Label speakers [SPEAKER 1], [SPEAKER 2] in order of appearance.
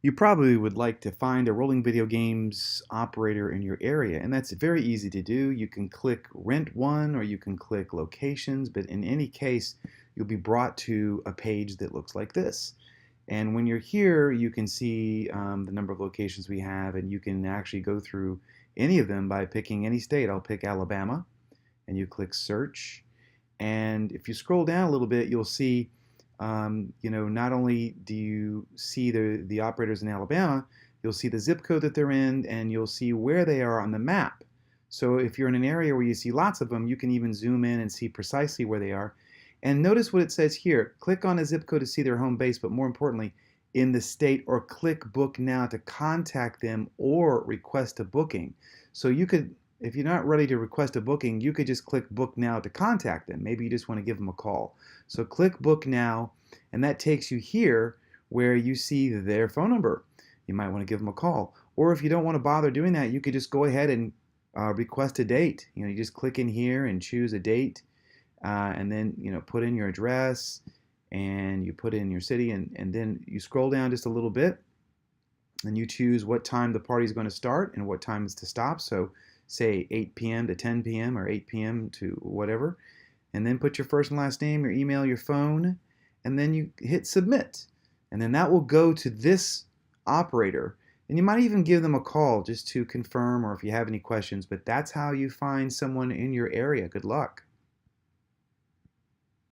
[SPEAKER 1] You probably would like to find a rolling video games operator in your area, and that's very easy to do. You can click Rent One or you can click Locations, but in any case, you'll be brought to a page that looks like this. And when you're here, you can see the number of locations we have, and you can actually go through any of them by picking any state. I'll pick Alabama, and you click Search. And if you scroll down a little bit, you'll see, not only do you see the operators in Alabama, you'll see the zip code that they're in, and you'll see where they are on the map. So if you're in an area where you see lots of them, you can even zoom in and see precisely where they are. And notice what it says here. Click on a zip code to see their home base, but more importantly, in the state, or click Book Now to contact them or request a booking. So you could, if you're not ready to request a booking, you could just click Book Now to contact them. Maybe you just want to give them a call. So click Book Now, and that takes you here where you see their phone number. You might want to give them a call. Or if you don't want to bother doing that, you could just go ahead and request a date. You just click in here and choose a date, and then put in your address, and you put in your city, and then you scroll down just a little bit, and you choose what time the party is going to start and what time is to stop. So say 8 p.m. to 10 p.m. or 8 p.m. to whatever, and then put your first and last name, your email, your phone, and then you hit submit. And then that will go to this operator, and you might even give them a call just to confirm or if you have any questions, but that's how you find someone in your area. Good luck.